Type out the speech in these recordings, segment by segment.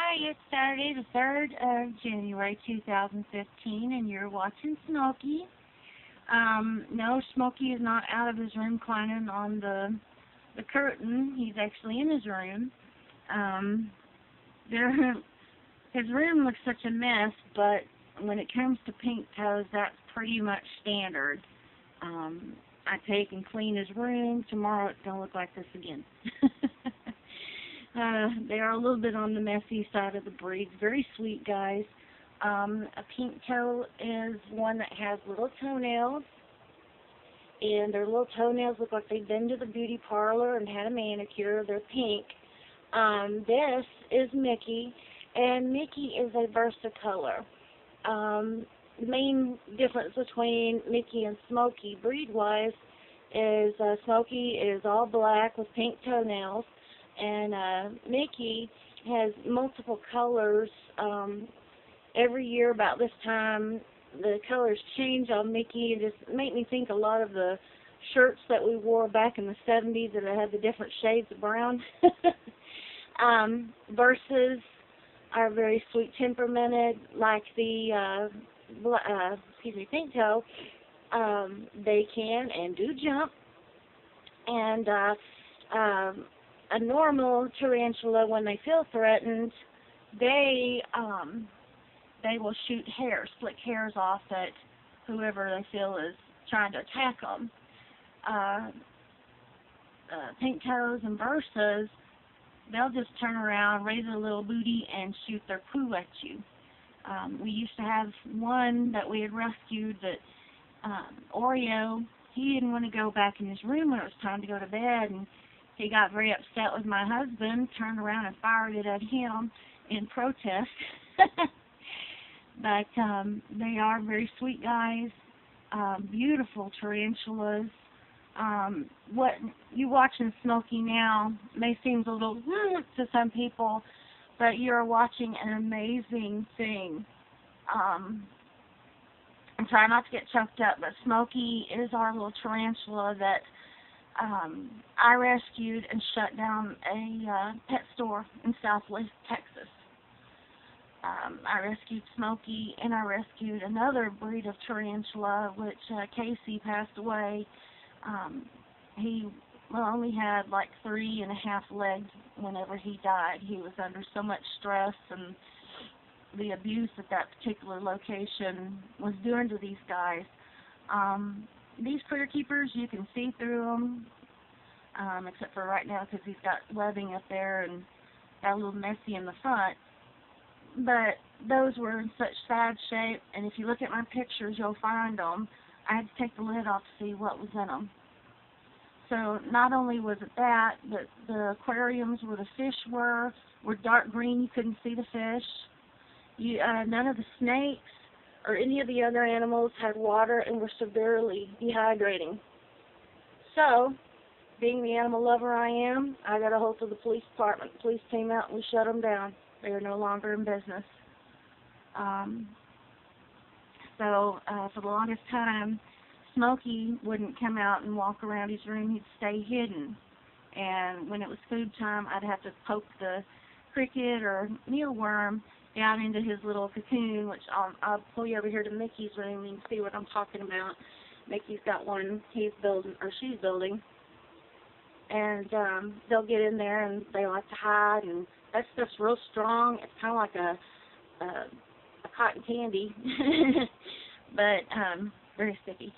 Hi, it's Saturday the 3rd of January 2015, and you're watching Smokie. No, Smokie is not out of his room climbing on the curtain. He's actually in his room. There, his room looks such a mess, but when it comes to pink toes, that's pretty much standard. I take and clean his room. Tomorrow it's going to look like this again. They are a little bit on the messy side of the breed. Very sweet guys. A pink toe is one that has little toenails, and their little toenails look like they've been to the beauty parlor and had a manicure. They're pink. This is Mickey, and Mickey is a versicolor. The main difference between Mickey and Smokie breed-wise is Smokie is all black with pink toenails, and Mickey has multiple colors. Every year about this time, the colors change on Mickey, and just make me think a lot of the shirts that we wore back in the 70s that had the different shades of brown. Versus are very sweet temperamented, like the pink toe. They can and do jump, and a normal tarantula, when they feel threatened, they will shoot hairs, flick hairs off at whoever they feel is trying to attack them. Pink toes and versas, they'll just turn around, raise their little booty, and shoot their poo at you. We used to have one that we had rescued that Oreo, he didn't want to go back in his room when it was time to go to bed, and he got very upset with my husband, turned around and fired it at him in protest. But they are very sweet guys, beautiful tarantulas. What you watching Smokie now may seem a little to some people, but you're watching an amazing thing. I'm trying not to get choked up, but Smokie is our little tarantula that I rescued and shut down a pet store in Southwest Texas. I rescued Smokie, and I rescued another breed of tarantula, which Casey passed away. He only had like 3.5 legs whenever he died. He was under so much stress, and the abuse at that particular location was doing to these guys. These critter keepers, you can see through them, except for right now because he's got webbing up there and got a little messy in the front. But those were in such sad shape, and if you look at my pictures, you'll find them. I had to take the lid off to see what was in them. So not only was it that, but the aquariums where the fish were dark green. You couldn't see the fish. None of the snakes or any of the other animals had water and were severely dehydrating. So, being the animal lover I am, I got a hold of the police department. The police came out and we shut them down. They are no longer in business. For the longest time, Smokie wouldn't come out and walk around his room. He'd stay hidden. And when it was food time, I'd have to poke the cricket or mealworm down into his little cocoon, which I'll pull you over here to Mickey's room and you can see what I'm talking about. Mickey's got one he's building, or she's building. And they'll get in there and they like to hide, and that stuff's real strong. It's kind of like a cotton candy, but very sticky.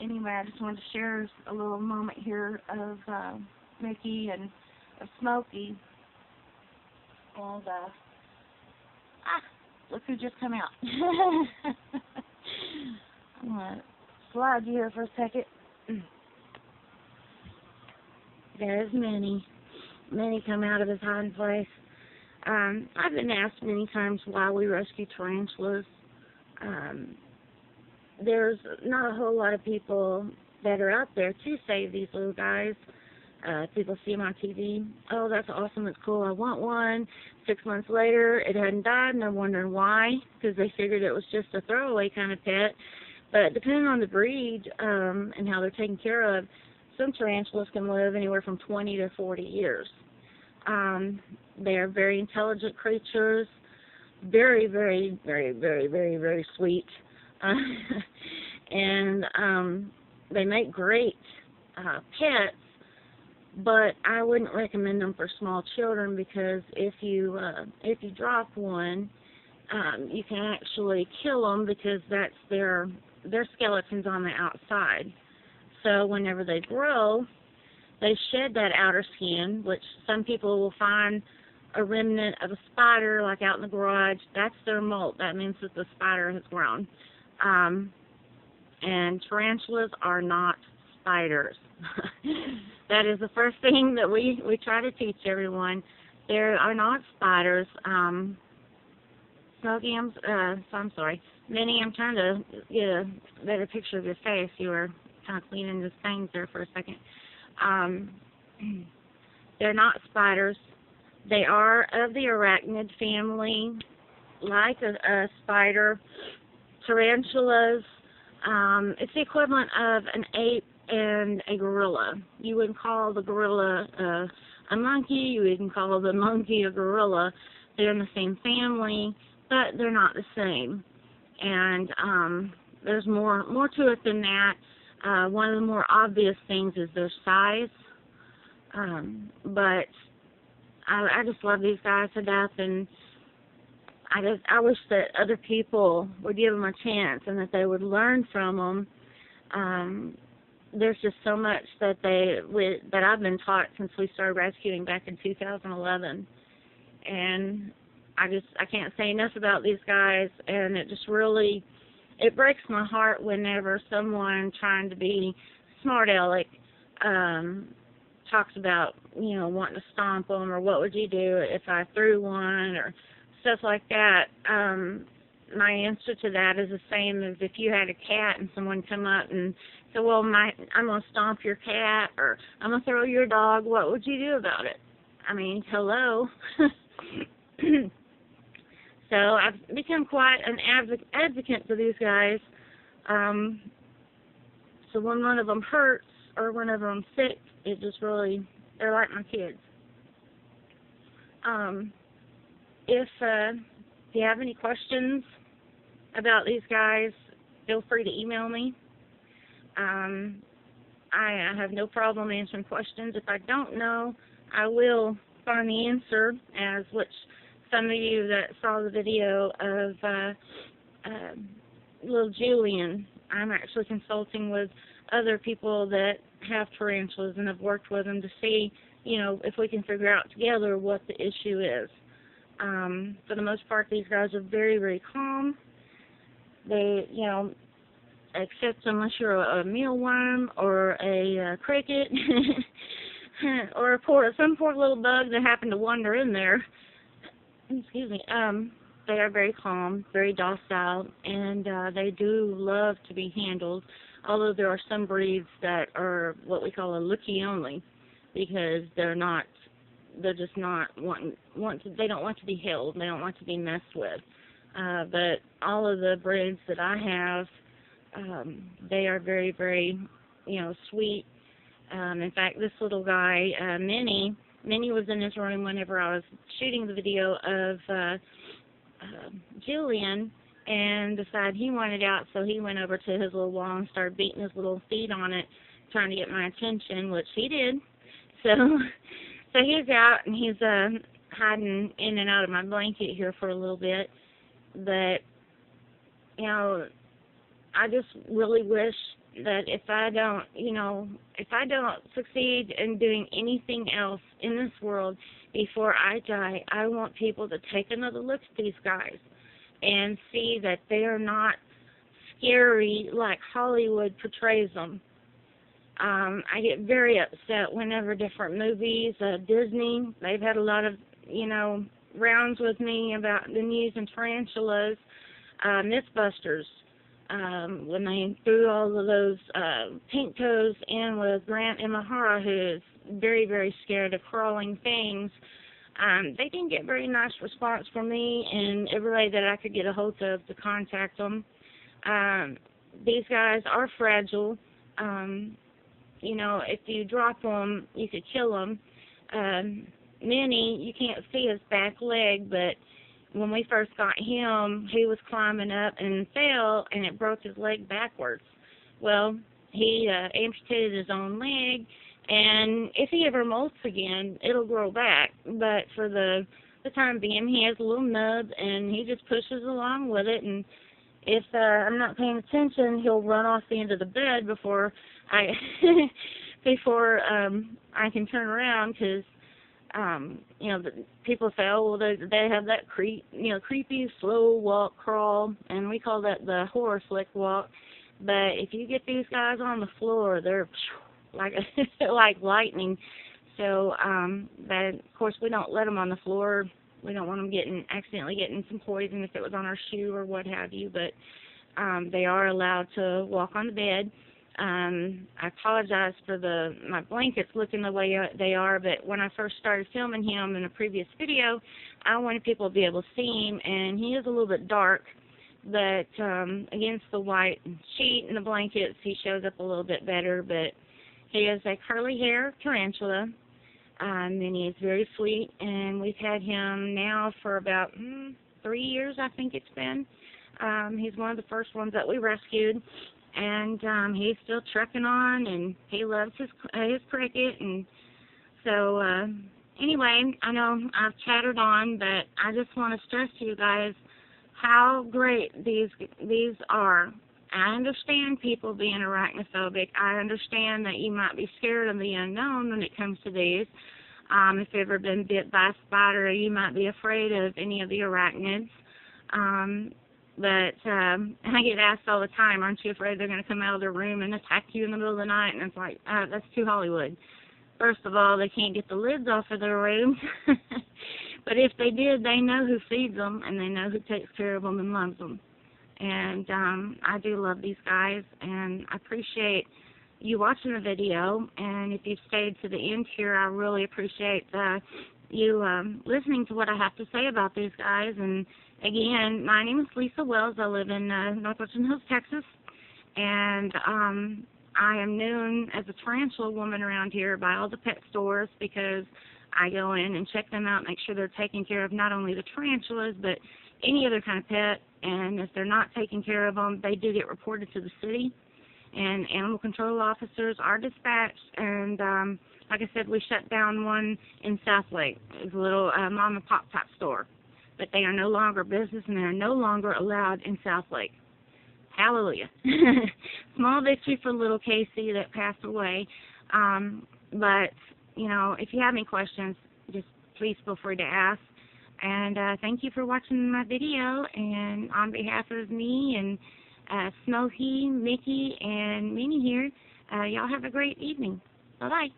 Anyway, I just wanted to share a little moment here of Mickey and of Smokie. And look who just come out. I'm going to slide you here for a second. There's Minnie. Minnie come out of his hiding place. I've been asked many times why we rescue tarantulas. There's not a whole lot of people that are out there to save these little guys. People see them on TV. Oh, that's awesome, that's cool, I want one. 6 months later, it hadn't died, and they're wondering why, because they figured it was just a throwaway kind of pet. But depending on the breed and how they're taken care of, some tarantulas can live anywhere from 20 to 40 years. They are very intelligent creatures, very, very, very, very, very, very sweet, and they make great pets. But I wouldn't recommend them for small children because if you drop one, you can actually kill them because that's their skeletons on the outside. So whenever they grow, they shed that outer skin, which some people will find a remnant of a spider, like out in the garage. That's their molt. That means that the spider has grown. And tarantulas are not spiders. That is the first thing that we try to teach everyone. They are not spiders. Smokie, I'm sorry. Minnie, I'm trying to get a better picture of your face. You were kind of cleaning the stains there for a second. They're not spiders. They are of the arachnid family, like a spider. Tarantulas, it's the equivalent of an ape and a gorilla. You wouldn't call the gorilla a monkey. You wouldn't call the monkey a gorilla. They're in the same family, but they're not the same. And there's more to it than that. One of the more obvious things is their size. But I just love these guys to death, and I wish that other people would give them a chance and that they would learn from them. There's just so much that I've been taught since we started rescuing back in 2011, and I can't say enough about these guys, and it just really, it breaks my heart whenever someone trying to be smart aleck talks about, wanting to stomp them, or what would you do if I threw one, or stuff like that. My answer to that is the same as if you had a cat and someone come up and said, well, I'm going to stomp your cat, or I'm going to throw your dog. What would you do about it? I mean, hello. So I've become quite an advocate for these guys. So when one of them hurts or one of them sick, it just really, they're like my kids. If you have any questions about these guys, feel free to email me. I have no problem answering questions. If I don't know, I will find the answer, as which some of you that saw the video of little Julian, I'm actually consulting with other people that have tarantulas and have worked with them to see, if we can figure out together what the issue is. For the most part, these guys are very, very calm. They, except unless you're a mealworm or a cricket or some poor little bug that happened to wander in there. Excuse me. They are very calm, very docile, and they do love to be handled. Although there are some breeds that are what we call a looky only, because they're just not they don't want to be held, they don't want to be messed with. But all of the breeds that I have, they are very, very, sweet. In fact, this little guy, Minnie was in his room whenever I was shooting the video of Julian, and decided he wanted out, so he went over to his little wall and started beating his little feet on it, trying to get my attention, which he did. So he's out, and he's hiding in and out of my blanket here for a little bit. But, I just really wish that if I don't succeed in doing anything else in this world before I die, I want people to take another look at these guys and see that they are not scary like Hollywood portrays them. I get very upset whenever different movies, Disney, they've had a lot of, rounds with me about them using tarantulas, Mythbusters, when they threw all of those pink toes in with Grant Imahara, who is very, very scared of crawling things. They didn't get very nice response from me and every way that I could get a hold of to contact them. These guys are fragile. If you drop them, you could kill them. Minnie, you can't see his back leg, but when we first got him, he was climbing up and fell, and it broke his leg backwards. Well, he amputated his own leg, and if he ever molts again, it'll grow back. But for the time being, he has a little nub, and he just pushes along with it. And if I'm not paying attention, he'll run off the end of the bed before I I can turn around, because you know, people say, oh, well, they have that creepy slow walk crawl, and we call that the horror flick walk. But if you get these guys on the floor, they're like like lightning. So, but of course, we don't let them on the floor. We don't want them accidentally getting some poison if it was on our shoe or what have you. But they are allowed to walk on the bed. I apologize for my blankets looking the way they are, but when I first started filming him in a previous video, I wanted people to be able to see him, and he is a little bit dark, but against the white sheet and the blankets, he shows up a little bit better. But he is a curly hair tarantula, and he is very sweet, and we've had him now for about 3 years, I think it's been. He's one of the first ones that we rescued. And he's still trekking on, and he loves his cricket. And so, anyway, I know I've chattered on, but I just want to stress to you guys how great these are. I understand people being arachnophobic. I understand that you might be scared of the unknown when it comes to these. If you've ever been bit by a spider, you might be afraid of any of the arachnids. But I get asked all the time, aren't you afraid they're going to come out of their room and attack you in the middle of the night? And it's like, that's too Hollywood. First of all, they can't get the lids off of their rooms. But if they did, they know who feeds them, and they know who takes care of them and loves them. And I do love these guys, and I appreciate you watching the video. And if you've stayed to the end here, I really appreciate you listening to what I have to say about these guys. And again, my name is Lisa Wells. I live in Northwestern Hills, Texas, and I am known as a tarantula woman around here by all the pet stores, because I go in and check them out, make sure they're taking care of not only the tarantulas, but any other kind of pet. And if they're not taking care of them, they do get reported to the city, and animal control officers are dispatched. And like I said, we shut down one in South Lake. It was a little mom and pop type store. But they are no longer business, and they are no longer allowed in South Lake. Hallelujah. Small victory for little Casey that passed away. But, you know, if you have any questions, just please feel free to ask. And thank you for watching my video. And on behalf of me and Smokie, Mickey, and Minnie here, y'all have a great evening. Bye-bye.